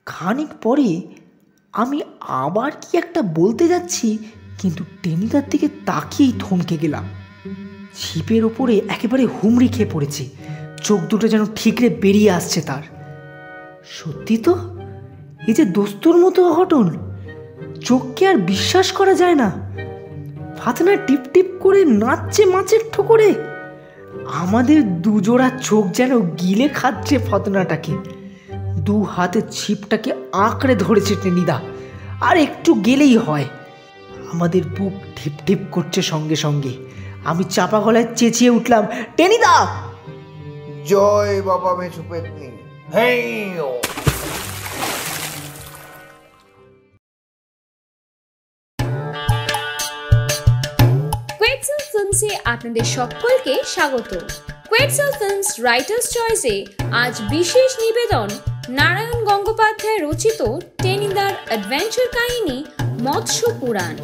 খানিক পরে আমি আবার কি একটা বলতে যাচ্ছি, কিন্তু টেনিদার দিকে তাকিয়েই থমকে গেলাম। ছিপের ওপরে একেবারে হুমড়ি খেয়ে পড়েছে, চোখ দুটো যেন ঠিকরে বেরিয়ে আসছে তার। সত্যি তো, এই যে দোস্তর মতো অঘটন, চোখকে আর বিশ্বাস করা যায় না। ফাতনা টিপ টিপ করে নাচছে মাছের ঠোকরে। আমাদের দুজোড়া চোখ যেন গিলে খাচ্ছে ফাতনাটাকে। দু হাতে ছিপটাকে আঁকড়ে ধরেছে টেনিদা, আর একটু গেলেই হয়। আমাদের বুক ঢিপ ঢিপ করছে সঙ্গে সঙ্গে। আমি চাপা গলায় চেঁচিয়ে উঠলাম, টেনিদা! জয় বাবা মেছু পেতনি। কোয়েটসেল ফিল্মসে আপনাদের সকলকে স্বাগত। কোয়েটসেল ফিল্মস রাইটার্স চয়েসে আজ বিশেষ নিবেদন নারায়ণ গঙ্গোপাধ্যায় রচিত টেনিদার অ্যাডভেঞ্চার কাহিনী মৎস্য পুরাণ।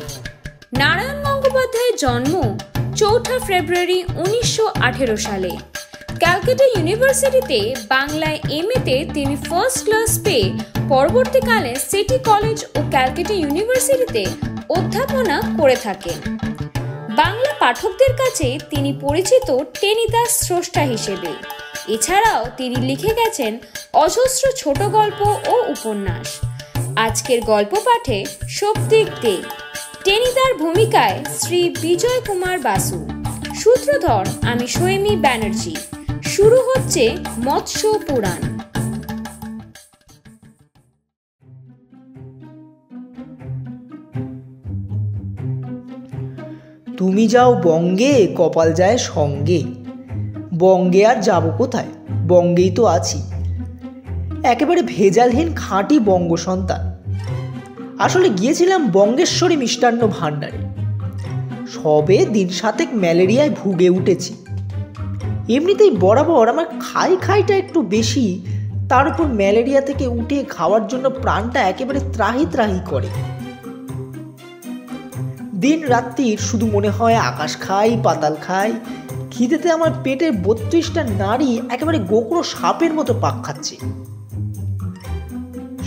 নারায়ণ গঙ্গোপাধ্যায়ের জন্ম 4 ফেব্রুয়ারি 1918 সালে। ক্যালকাটা ইউনিভার্সিটিতে বাংলায় এমএতে তিনি ফার্স্ট ক্লাস পেয়ে পরবর্তীকালে সিটি কলেজ ও ক্যালকাটা ইউনিভার্সিটিতে অধ্যাপনা করে থাকেন। বাংলা পাঠকদের কাছে তিনি পরিচিত টেনিদার স্রষ্টা হিসেবে। এছাড়াও তিনি লিখে গেছেন অজস্র ছোট গল্প ও উপন্যাস। আজকের গল্প পাঠে শক্তিক দে, টেনিদার ভূমিকায় শ্রী বিজয় কুমার বাসু, সূত্রধর আমি সৈমি ব্যানার্জি। শুরু হচ্ছে মৎস্য পুরাণ। তুমি যাও বঙ্গে, কপাল যায় সঙ্গে। বঙ্গে আর যাব কোথায়, বঙ্গেই তো আছি। একেবারে ভেজালহীন খাঁটি বঙ্গ সন্তান। আসলে গিয়েছিলাম বঙ্গেশ্বরী মিষ্টান্ন ভাণ্ডারে। সবে দিন 7 ম্যালেরিয়ায় ভুগে উঠেছি। এমনিতেই বরাবর আমার খাইটা একটু বেশি, তার উপর ম্যালেরিয়া থেকে উঠে খাওয়ার জন্য প্রাণটা একেবারে ত্রাহি ত্রাহি করে। দিন রাত্রির শুধু মনে হয় আকাশ খাই পাতাল খাই। খিদেতে আমার পেটের 32টা নাড়ি একেবারে গোকড়ো সাপের মতো পাক খাচ্ছে।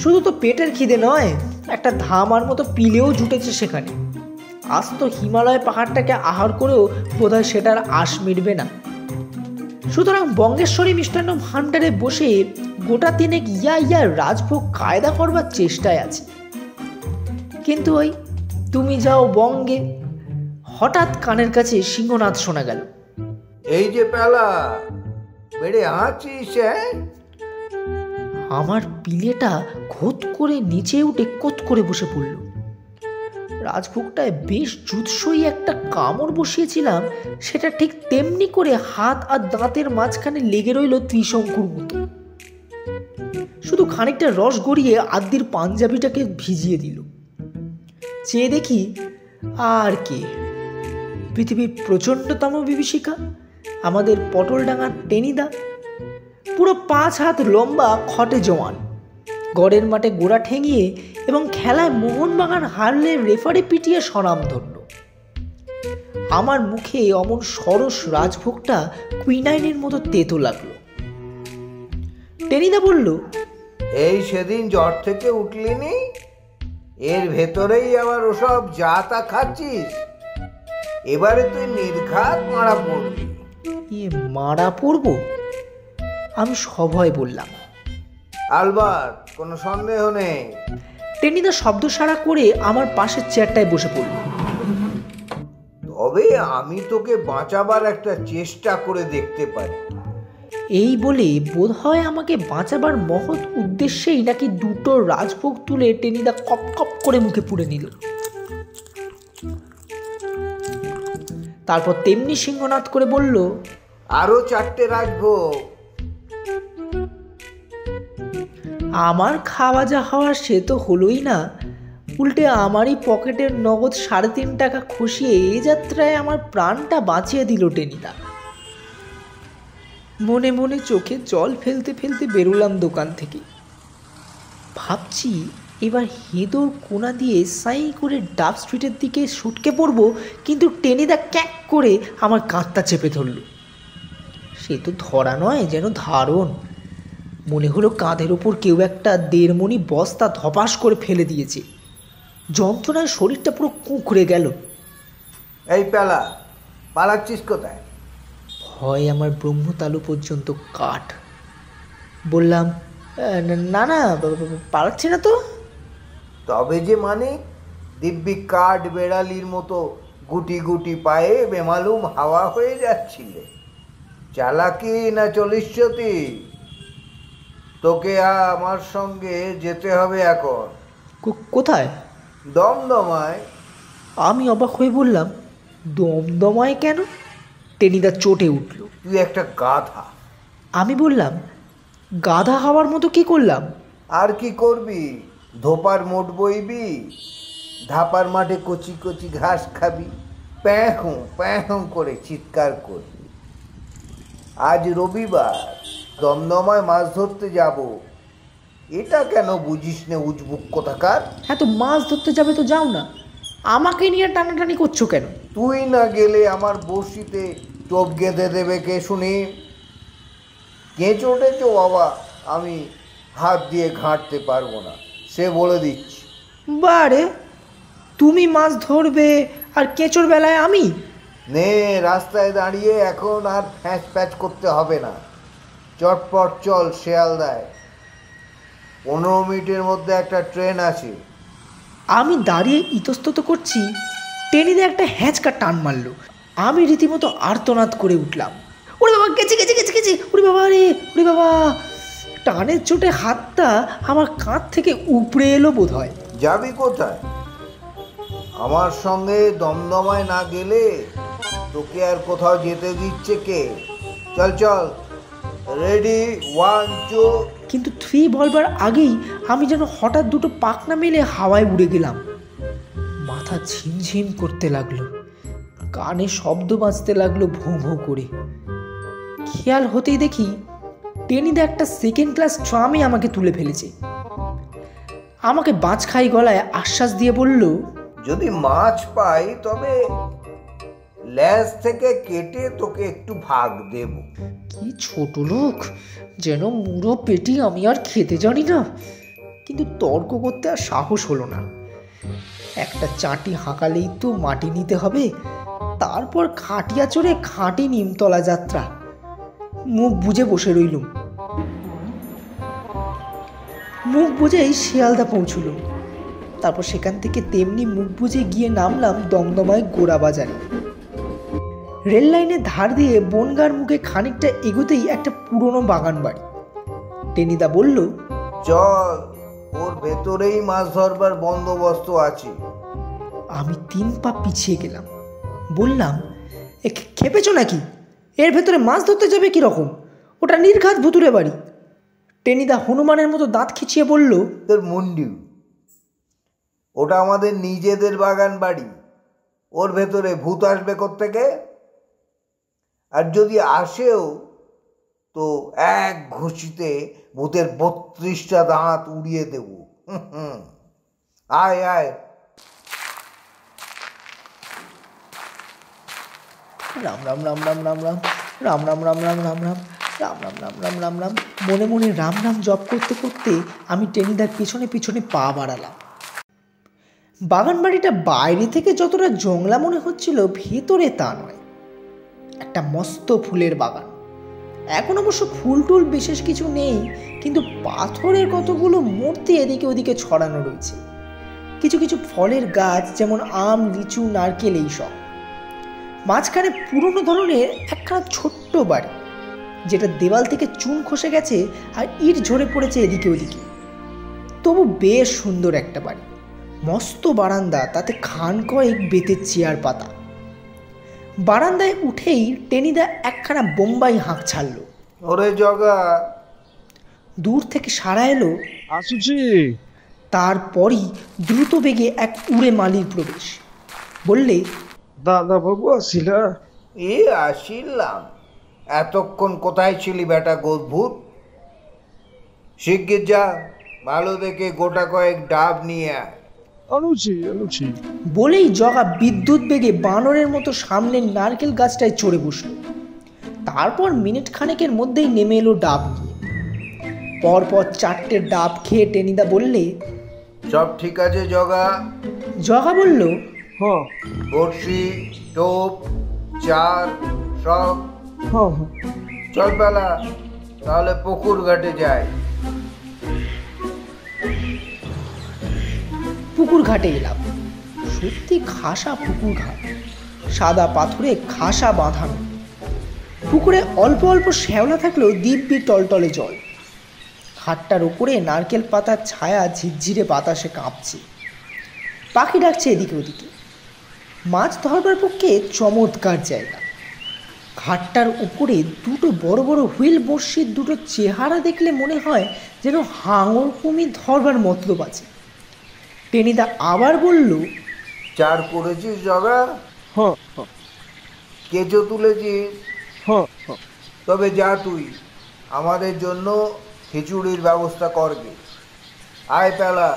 শুধু তো পেটের খিদে নয়, একটা ধামার মতো পিলেও জুটেছে সেখানে। আজ তো হিমালয় পাহাড়টাকে আহার করেও বোধহয় সেটার আশ মিটবে না। সুতরাং বঙ্গেশ্বরী মিষ্টান্ন ভাণ্ডারে বসে গোটা 3 ইয়া রাজভোগ কায়দা করবার চেষ্টায় আছে। কিন্তু ওই তুমি যাও বঙ্গে, হঠাৎ কানের কাছে সিংহনাদ শোনা গেল। এই যে পেলা বেড়ে আছিস। আমার পিলেটা খোদ করে নিচে উঠে কোত করে বসে পড়ল। রাজভোগটায় বেশ জুৎসই একটা কামড় বসিয়েছিলাম, সেটা ঠিক তেমনি করে হাত আর দাঁতের মাঝখানে লেগে রইল ত্রিশঙ্কুর মতো। শুধু খানিকটা রস গড়িয়ে আদ্যির পাঞ্জাবিটাকে ভিজিয়ে দিল। চেয়ে দেখি আর কে, পৃথিবীর প্রচণ্ডতম বিভীষিকা, আমাদের পটলডাঙ্গার টেনিদা। পুরো 5 হাত লম্বা, খটে জওয়ান, গড়ের মাঠে গোড়া ঠেঙিয়ে এবং খেলায় মোহনবাগান হারলে রেফারি পিটিয়ে স্বনামধন্য। আমার মুখে অমন সরস রাজভোগটা কুইনাইনের মতো তেতো লাগলো। টেনিদা বলল, এই সেদিন জ্বর থেকে উঠলিনি, এর ভেতরেই আবার ওসব যা তা খাচ্ছিস। এবারে তুই নির্ঘাত মারা পড়বি। মারা পড়ব? আমি সভয় বললাম, আলবাত, কোনো সন্দেহ নেই। টেনিদা শব্দ সাড়া করে আমার পাশের চেয়ারটায় বসে পড়ল। তবে আমি তোকে বাঁচাবার একটা চেষ্টা করে দেখতে পারি। এই বলে বোধহয় আমাকে বাঁচাবার মহৎ উদ্দেশ্যেই নাকি 2টো রাজভোগ তুলে টেনিদা কপ কপ করে মুখে পুড়ে নিল। তারপর তেমনি সিংহনাদ করে বলল, আরো 4টে রাজভোগ। আমার খাওয়া যা হওয়ার সে তো হলোই না, উল্টে আমারই পকেটের নগদ 3.5 টাকা খসিয়ে এ যাত্রায় আমার প্রাণটা বাঁচিয়ে দিল টেনিদা। মনে মনে চোখে জল ফেলতে ফেলতে বেরোলাম দোকান থেকে। ভাবছি এবার হেদোর কোণা দিয়ে সাই করে ডাব স্ট্রিটের দিকে ছুটকে পড়ব, কিন্তু টেনিদা ক্যাক করে আমার কাঁধটা চেপে ধরল। সে তো ধরা নয়, যেন ধারণ। মনে হলো কাঁধের ওপর কেউ একটা 1.5 মণি বস্তা ধপাস করে ফেলে দিয়েছে। যন্ত্রণায় শরীরটা পুরো কুঁকড়ে গেল। এই পেলা, পালাচ্ছিস কোথায়? ভয় আমার ব্রহ্মতালু পর্যন্ত কাঠ। বললাম, না না, পালাচ্ছি না তো। তবে যে মানে দিব্যি কাঠ বেড়ালির মতো গুটি গুটি পায়ে বেমালুম হাওয়া হয়ে যাচ্ছিলে। চালাকি না চলিষ্যতি? তোকে আমার সঙ্গে যেতে হবে এখন। কোথায়? দমদমায়। আমি অবাক হয়ে বললাম, দমদমায় কেন? টেনিদা চটে উঠল। তুই একটা গাধা। আমি বললাম, গাধা হওয়ার মতো কি করলাম? আর কি করবি? ধোপার মোট বইবি, ধাপার মাঠে কচি কচি ঘাস খাবি, প্যাহঁ প্যাহঁ করে চিৎকার করবি। আজ রবিবার, দমদমায় মাছ ধরতে যাব। এটা কেন বুঝিস নে উজবুক কোথাকার? হ্যাঁ, তো মাছ ধরতে যাবে তো যাও না, আমাকে নিয়ে টানাটানি করছো কেন? তুই না গেলে আমার বড়শিতে টোপ গেঁথে দেবে কে শুনি? কেঁচো টেচো বাবা আমি হাত দিয়ে ঘাঁটতে পারবো না, সে বলে দিচ্ছি। বারে, তুমি মাছ ধরবে আর কেঁচোর বেলায় আমি? নে, রাস্তায় দাঁড়িয়ে এখন আর ফ্যাঁচ প্যাচ করতে হবে না। চটপট চল শিয়ালদায়, 15 মিনিটের মধ্যে একটা ট্রেন আছে। আমি দাঁড়িয়ে ইতস্তত করছি, টেনিদা একটা হ্যাঁচকা টান মারল। আমি রীতিমতো আর্তনাদ করে উঠলাম, ওরে বাবা, গেছি গেছি গেছি গেছি, ওরে বাবা রে, ওরে বাবা! টানের চোটে হাতটা আমার কাঁধ থেকে উপড়ে এলো বোধ হয়। যাবি কোথায়? আমার সঙ্গে দমদমায় না গেলে তোকে আর কোথাও যেতে দিচ্ছে কে? চল চল, রেডি, 1 2। কিন্তু 3 বলবার আগেই আমি যেন হঠাৎ দুটো পাখনা মেলে হাওয়ায় উড়ে গেলাম। মাথা ঝিমঝিম করতে লাগলো, কানে শব্দ বাজতে লাগলো ভোঁ ভোঁ করে। খেয়াল হতেই দেখি টেনিদা একটা 2nd ক্লাস ট্রামে আমাকে তুলে ফেলেছে। আমাকে বাজখাই গলায় আশ্বাস দিয়ে বলল, যদি মাছ পাই তবে ল্যাজ থেকে কেটে তোকে একটু ভাগ দেব। কি ছোট লোক, যেন মুড়ো পেটি আমি আর খেতে জানি না। কিন্তু তর্ক করতে আর সাহস হলো না। একটা চাটি হাঁকালেই তো মাটি নিতে হবে, তারপর খাটিয়া চড়ে খাঁটি নিমতলা যাত্রা। মুখ বুজে বসে রইলুম। মুখ বুঝেই শিয়ালদা পৌঁছল। তারপর সেখান থেকে তেমনি মুখ বুঝে গিয়ে নামলাম দমদমায় গোড়া বাজারে। রেল লাইনের ধার দিয়ে বনগার মুখে খানিকটা এগোতেই একটা পুরনো বাগান বাড়ি। টেনিদা বলল, চল, ওর ভেতরেই মাছ ধরবার বন্দোবস্ত আছে। আমি 3 পা পিছিয়ে গেলাম। বললাম, খেপেছো নাকি? এর ভেতরে মাছ ধরতে যাবে কিরকম? ওটা নির্ঘাত ভুতুরে বাড়ি। টেনিদা হনুমানের মতো দাঁত খিচিয়ে বলল, তোর মুন্ডু, ওটা আমাদের নিজেদের বাগান বাড়ি। ওর ভেতরে ভূত আসবে কোত্থেকে? আর যদি আসেও তো এক ঘুষিতে ভূতের 32টা দাঁত উড়িয়ে দেব। আয় আয়। রাম রাম রাম রাম রাম রাম রাম রাম রাম রাম রাম রাম রাম রাম রাম রাম রাম রাম। মনে মনে রাম নাম জপ করতে করতে আমি টেনিদার পিছনে পিছনে পা বাড়ালাম। বাগান বাড়িটা বাইরে থেকে যতটা জংলা মনে হচ্ছিল, ভেতরে তা নয়। একটা মস্ত ফুলের বাগান। এখন অবশ্য ফুল টুল বিশেষ কিছু নেই, কিন্তু পাথরের কতগুলো মূর্তি এদিকে ওদিকে ছড়ানো রয়েছে। কিছু কিছু ফলের গাছ, যেমন আম, লিচু, নারকেল, এইসব। মাঝখানে পুরনো ধরনের একখানা ছোট্ট বাড়ি, যেটা দেওয়াল থেকে চুন খসে গেছে আর ইট ঝরে পড়েছে এদিকে ওদিকে। তবু বেশ সুন্দর একটা বাড়ি। মস্ত বারান্দা, তাতে খান কয়েক বেতের চেয়ার পাতা। বারান্দায় উঠেই টেনিদা একখানা বোম্বাই হাঁক ছাড়ল। ওরে জগা! দূর থেকে সাড়া এলো, আসুছি। তারপরই দ্রুত বেগে এক উড়ে মালির প্রবেশ। বললে, দাদা বাবু আসিলা? এ আসিলাম। এতক্ষণ কোথায় ছিলি বেটা গোদভূত? শিগগির যা, ভালো দেখে গোটা কয়েক ডাব নিয়ে আয়। আনুছি। বলেই জগা বিদ্যুৎ বেগে বানরের মতো সামনের নারকেল গাছটায় চড়ে বসল। তারপর মিনিট খানেকের মধ্যেই নেমে এলো ডাব নিয়ে। পরপর 4টে ডাব খেয়ে টেনিদা বললে, সব ঠিক আছে জগা? জগা বলল, হ্যাঁ বড়শি, টোপ, চার সব? হ্যাঁ। চল বেলা, তাহলে পুকুর ঘাটে যাই। পুকুর ঘাটে এলাম। সত্যি খাসা পুকুর ঘাট, সাদা পাথরে খাসা বাঁধানো। পুকুরে অল্প অল্প শ্যাওলা থাকলেও দিব্যি টলটলে জল। ঘাটটার উপরে নারকেল পাতার ছায়া ঝিরঝিরে বাতাসে কাঁপছে। পাখি ডাকছে এদিকে ওদিকে। মাছ ধরবার পক্ষে চমৎকার জায়গা। ঘাটটার উপরে দুটো বড় বড় হুইল বড়শির দুটো চেহারা দেখলে মনে হয় যেন হাঙর কুমির ধরবার মতলব আছে। টেনিদা আবার বলল, চার করেছিস জগা? হ্যাঁ কেঁচো তুলেছিস? হ্যাঁ। তবে যা, তুই আমাদের জন্য খিচুড়ির ব্যবস্থা করবে। আয় পেলা,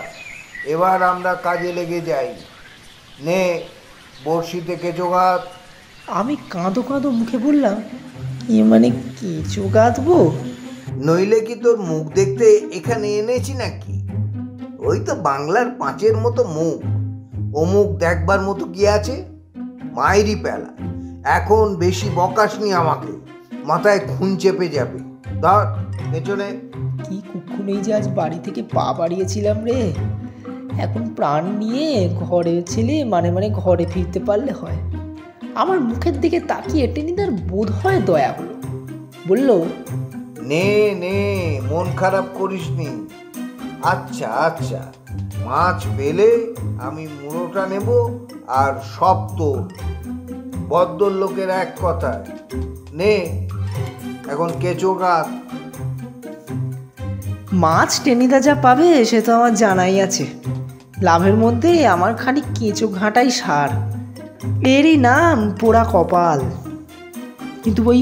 এবার আমরা কাজে লেগে যাই। নে বড়শিতে কেঁচো গাঁথ। আমি কাঁদো কাঁদো মুখে বললাম, এ মানে কেঁচো গাঁথবো? নইলে কি তোর মুখ দেখতে এখানে এনেছি নাকি? ওই তো বাংলার পাঁচের মতো মুখ। ও মুখ দেখবার মতো কি আছে? মায়েরই পেলা, এখন বেশি বকাসনি আমাকে, মাথায় খুন চেপে যাবে। ধর পেছনে। কি কুক্ষণেই যে আজ বাড়ি থেকে পা বাড়িয়েছিলাম রে। এখন প্রাণ নিয়ে ঘরে ছেলে মানে ঘরে ফিরতে পারলে হয়। আমার মুখের দিকে তাকিয়ে টেনিদার বোধ হয় দয়া হলো। বলল, নে নে, মন খারাপ করিসনি। আচ্ছা আচ্ছা, মাছ পেলে আমি মুড়োটা নেব, আর সব তোর। বদ্দর লোকের এক কথায়। নে এখন কেঁচো গাঁথ। মাছ টেনিদা যা পাবে সে তো আমার জানাই আছে। লাভের মধ্যে আমার খানিক কেঁচো ঘাঁটাই সার। এরই নাম পোড়া কপাল। কিন্তু ওই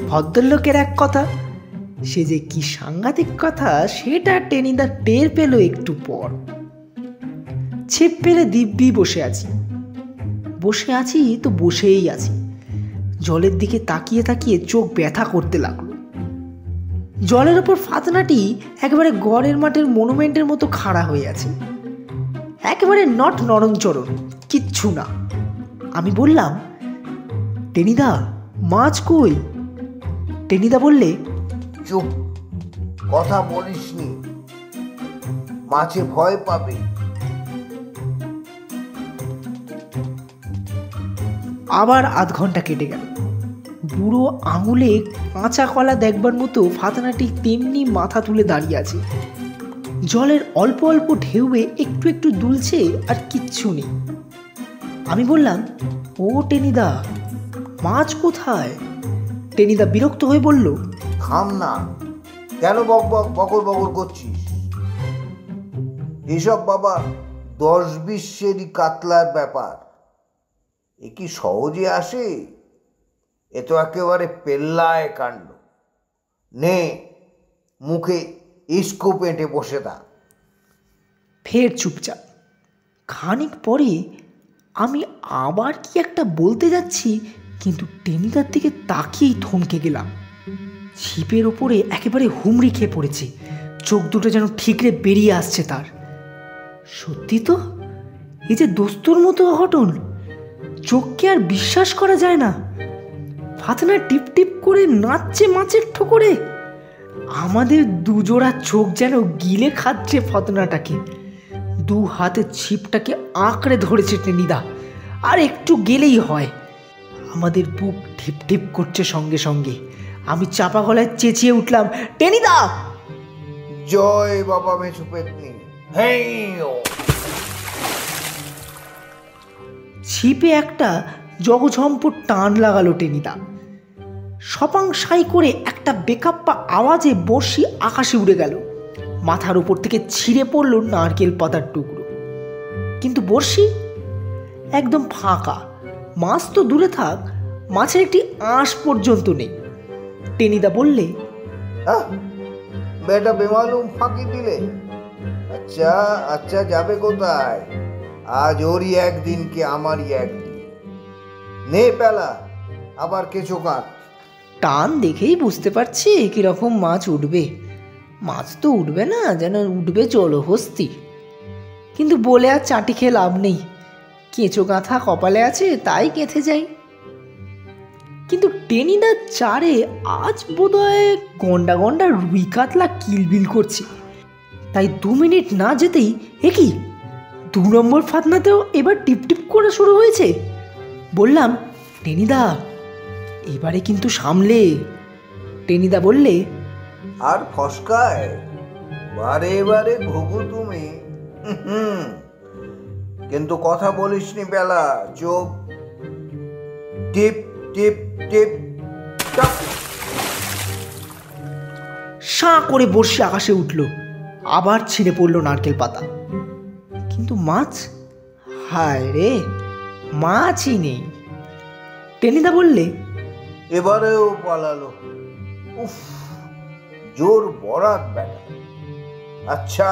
ভদ্রলোকের এক কথা, সে যে কি সাংঘাতিক কথা সেটা টেনিদা টের পেল একটু পর। ছিপ ফেলে দিব্যি বসে আছি তো বসেই আছি। জলের দিকে তাকিয়ে তাকিয়ে চোখ ব্যথা করতে লাগলো। জলের ওপর ফাতনাটি একেবারে গড়ের মাঠের মনুমেন্টের মতো খাড়া হয়ে আছে, একেবারে নট নরমচরণ, কিচ্ছু না। আমি বললাম, টেনিদা মাছ কই? টেনিদা বললে, চুপ, কথা বলিসনি, মাছে ভয় পাবে। আবার আধ ঘন্টা কেটে গেল। বুড়ো আঙুলে কাঁচা কলা দেখবার মতো ফাতনাটি তেমনি মাথা তুলে দাঁড়িয়ে আছে। জলের অল্প অল্প ঢেউয়ে একটু একটু দুলছে, আর কিচ্ছু নেই। আমি বললাম, ও টেনিদা, মাছ কোথায়? টেনিদা বিরক্ত হয়ে বলল, থাম না, কেন বকর বকর করছিস? এসব বাবা 10-20 সেরি কাতলার ব্যাপার। এ কি সহজে আসে? এ তো একেবারে পেল্লায় কাণ্ড। নে মুখে ইস্কো পেটে বসে থাক। ফের চুপচাপ। খানিক পরে আমি আবার কি একটা বলতে যাচ্ছি, কিন্তু টেনিদার দিকে তাকিয়েই থমকে গেলাম। ছিপের ওপরে একেবারে হুমড়ি খেয়ে পড়েছে, চোখ দুটো যেন ঠিকরে বেরিয়ে আসছে তার। সত্যি তো, এই যে দোস্তর মতো অঘটন, চোখকে আর বিশ্বাস করা যায় না। ফাতনা টিপ টিপ করে নাচছে মাছের ঠোকরে। আমাদের দুজোড়া চোখ যেন গিলে খাচ্ছে ফাতনাটাকে। 2 হাতে ছিপটাকে আঁকড়ে ধরেছে টেনিদা, আর একটু গেলেই হয়। আমাদের বুক ঢিপ ঢিপ করছে সঙ্গে সঙ্গে। আমি চাপা গলায় চেঁচিয়ে উঠলাম, টেনিদা! জয় বাবা মেছু পেতনি। হেই ও। ছিপে একটা জগঝম্প টান লাগালো টেনিদা। সপাং সাই করে একটা বেকাপ্পা আওয়াজে বড়শি আকাশে উড়ে গেল। মাথার উপর থেকে ছিঁড়ে পড়ল নারকেল পাতার টুকরো। কিন্তু বড়শি একদম ফাঁকা। মাছ তো দূরে থাক, মাছের একটি আঁশ পর্যন্ত নেই। টেনিদা বললে, হ্যাঁ, বেটা বেমালুম ফাঁকি দিলে। আচ্ছা আচ্ছা, যাবে কোথায়? আজ ওরই একদিন কি আমারই একদিন। নে পেলা, আবার কেঁচো কাঁচ। টান দেখেই বুঝতে পারছি কিরকম মাছ উঠবে। মাছ তো উঠবে না, যেন উঠবে জলহস্তি। কিন্তু বলে আর চাটি খেয়ে লাভ নেই। কেঁচো গাঁথা কপালে আছে, তাই গেঁথে যাই। কিন্তু টেনিদার চারে আজ বোধহয় গন্ডা গন্ডা রুই কাতলা কিলবিল করছে। তাই 2 মিনিট না যেতেই কি 2 নম্বর ফাতনাতেও এবার টিপটিপ করে শুরু হয়েছে। বললাম, টেনিদা এবারে কিন্তু সামলে। টেনিদা বললে, আর ফসকায় বারে বারে ঘুঘু তুমি। কিন্তু কথা বলিসনি পেলা, চোখ টিপ টিপ টিপ টপ। সাঁ করে বর্ষি আকাশে উঠল, আবার ছিঁড়ে পড়লো নারকেল পাতা। কিন্তু মাছ, হায় রে, মাছই নেই। টেনিদা বললে, এবারেও পালালো। উফ, জোর বরাত বেটা। আচ্ছা,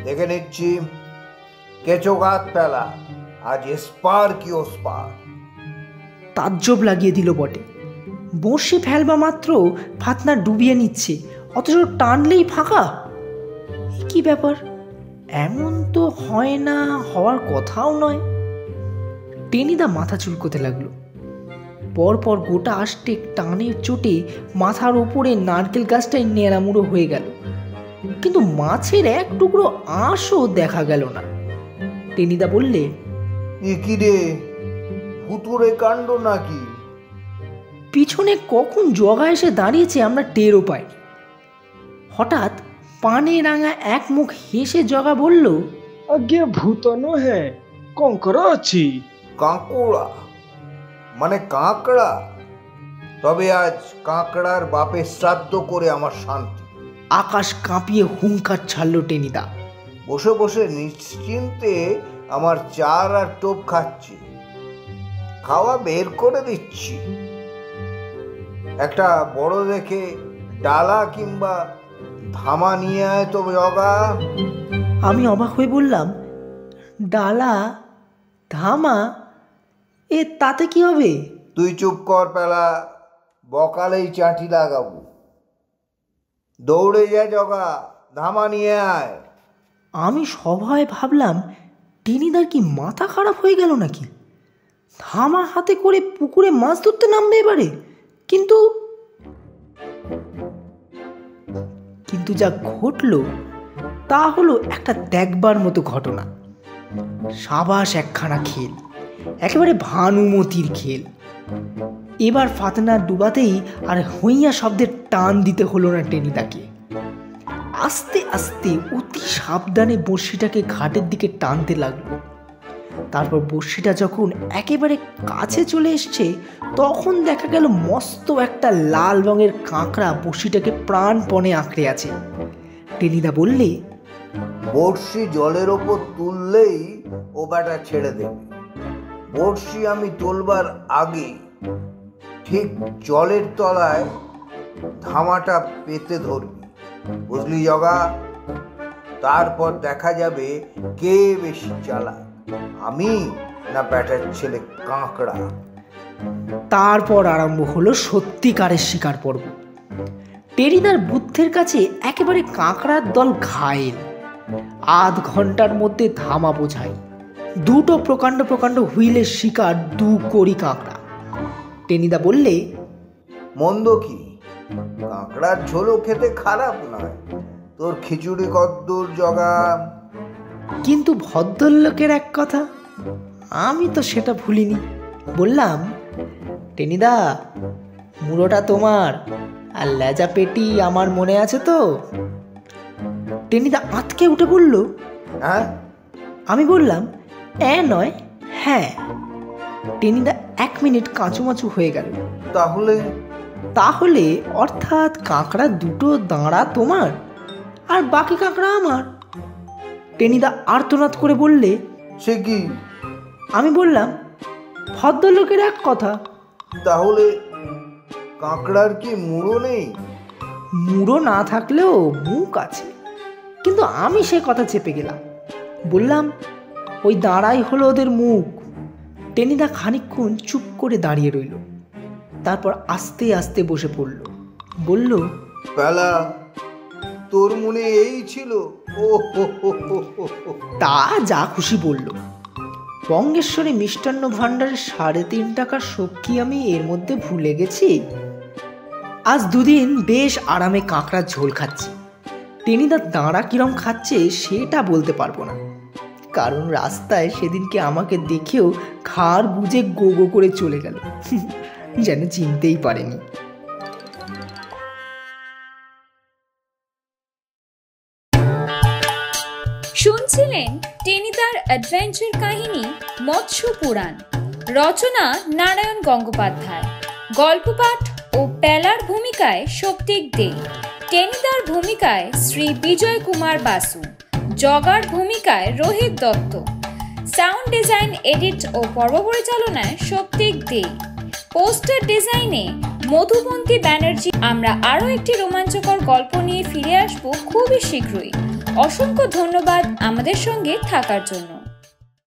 দেখে নিচ্ছি। কেঁচো গাছ পেলা, আজ স্পার কি ও স্পার। তাজ্জব লাগিয়ে দিল বটে। বড়শি ফেলবা মাত্র ফাতনা ডুবিয়ে নিচ্ছে, অথচ টানলেই ফাঁকা। কি ব্যাপার? এমন তো হয় না, হওয়ার কথাও নয়। টেনিদা মাথা চুলকোতে লাগলো। পরপর গোটা আষ্টে টানের চোটে মাথার ওপরে নারকেল গাছটাই নেড়ামুড়ো হয়ে গেল, কিন্তু মাছের এক টুকরো আঁশও দেখা গেল না। টেনিদা বললে, কি রে, ভুতুরে কাণ্ড নাকি? পিছনে কখন জগা এসে দাঁড়িয়েছে আমরা টেরও পাইনি। হঠাৎ পানে রাঙা এক মুখ হেসে জগা বলল, আগে ভূতানো হ্যাঁ, কঙ্কর আছি। কাঁকড়া মানে কাঁকড়া? তবে আজ কাঁকড়ার বাপের শ্রাদ্ধ করে আমার শান্তি। আকাশ কাঁপিয়ে হুঙ্কার ছাড়ল টেনিদা। বসে বসে নিশ্চিন্তে আমার চার আর টোপ খাচ্ছি, খাওয়া বের করে দিচ্ছি। একটা বড় দেখে ডালা কিংবা ধামা নিয়ে আয় তো জগা। আমি অবাক হয়ে বললাম, ডালা, ধামা, তাতে কি হবে? তুই চুপ কর পেলা, বকালেই চাটি লাগাবো। দৌড়ে যা জগা, ধামা নিয়ে আয়। আমি সভায় ভাবলাম, টেনিদার কি মাথা খারাপ হয়ে গেল নাকি? ধামা হাতে করে পুকুরে মাছ ধরতে নামবে এবারে? কিন্তু যা ঘটল তা হলো একটা দেখবার মতো ঘটনা। সাবাস একখানা খেল, একেবারে ভানুমতির খেল। এবার ফাতনা ডুবাতেই আর হইয়া শব্দের টান দিতে হলো না টেনিদাকে। আস্তে আস্তে অতি সাবধানে বড়শিটাকে ঘাটের দিকে টানতে লাগলো। তারপর বড়শিটা যখন একেবারে কাছে চলে এসছে, তখন দেখা গেল মস্ত একটা লাল রঙের কাঁকড়া বড়শিটাকে প্রাণপণে আঁকড়ে আছে। টেনিদা বললে, বড়শি জলের ওপর তুললেই ও ব্যাটা ছেড়ে দেবে। বড়শি আমি তোলবার আগে ঠিক জলের তলায় ধামাটা পেতে ধরবি, বুঝলি জগা? তারপর দেখা যাবে কে বেশি চালাক, আমি না ব্যাটার ছেলে কাঁকড়া। তারপর আরম্ভ হলো সত্যিকারের শিকার পর্ব। টেনিদার বুদ্ধের কাছে একেবারে কাঁকড়ার দল ঘায়েল। আধ ঘন্টার মধ্যে ধামা বোঝাই, দুটো প্রকাণ্ড প্রকাণ্ড হুইলের শিকার 2 কড়ি কাঁকড়া। টেনিদা বললে, মন্দ কি? কাঁকড়ার ঝোলও খেতে খারাপ নয়। তোর খিচুড়ি কদ্দূর জগা? কিন্তু ভদ্রলোকের এক কথা, আমি তো সেটা ভুলিনি। বললাম, টেনিদা, মুড়োটা তোমার আর লেজা পেটি আমার মনে আছে তো? টেনিদা আঁতকে উঠে বলল, হ্যাঁ? আমি বললাম, নয়, হ্যাঁ। টেনিদা 1 মিনিট কাঁচুমাচু হয়ে গেল। তাহলে অর্থাৎ কাঁকড়া দুটো দাঁড়া তোমার আর বাকি কাঁকড়া আমার? টেনিদা আর্তনাদ করে বললে, সে কি? আমি বললাম, ভদ্রলোকের এক কথা। তাহলে কাঁকড়ার কি মুড়ো নেই? মুড়ো না থাকলেও মুখ আছে, কিন্তু আমি সে কথা চেপে গেলাম। বললাম, ওই দাঁড়াই হলো ওদের মুখ। টেনিদা খানিকক্ষণ চুপ করে দাঁড়িয়ে রইল, তারপর আস্তে আস্তে বসে পড়ল। বলল, পেলা, তোর মনে এই ছিল? ও হো হো হো হো হো। তা যা খুশি বলল। বঙ্গেশ্বরী মিষ্টান্ন ভাণ্ডারের 3.5 টাকার শোক কি আমি এর মধ্যে ভুলে গেছি? আজ 2 দিন বেশ আরামে কাঁকড়ার ঝোল খাচ্ছি। টেনিদা দাঁড়া কিরম খাচ্ছে সেটা বলতে পারবো না, কারণ রাস্তায় সেদিনকে আমাকে দেখেও ঘাড় গুজে গো গো করে চলে গেল, যেন চিনতেই পারেনি। শুনছিলেন টেনিদার অ্যাডভেঞ্চার কাহিনী মৎস্য পুরাণ, রচনা নারায়ণ গঙ্গোপাধ্যায়, গল্প পাঠ ও পেলার ভূমিকায় শক্তিক দে, টেনিদার ভূমিকায় শ্রী বিজয় কুমার বাসু, জগার ভূমিকায় Rohit Dutta, sound design, edit ও পর্ব পরিচালনায় শক্তিক দে, পোস্টার ডিজাইনে মধুবন্তী ব্যানার্জি। আমরা আরও একটি রোমাঞ্চকর গল্প নিয়ে ফিরে আসব খুবই শীঘ্রই। অসংখ্য ধন্যবাদ আমাদের সঙ্গে থাকার জন্য।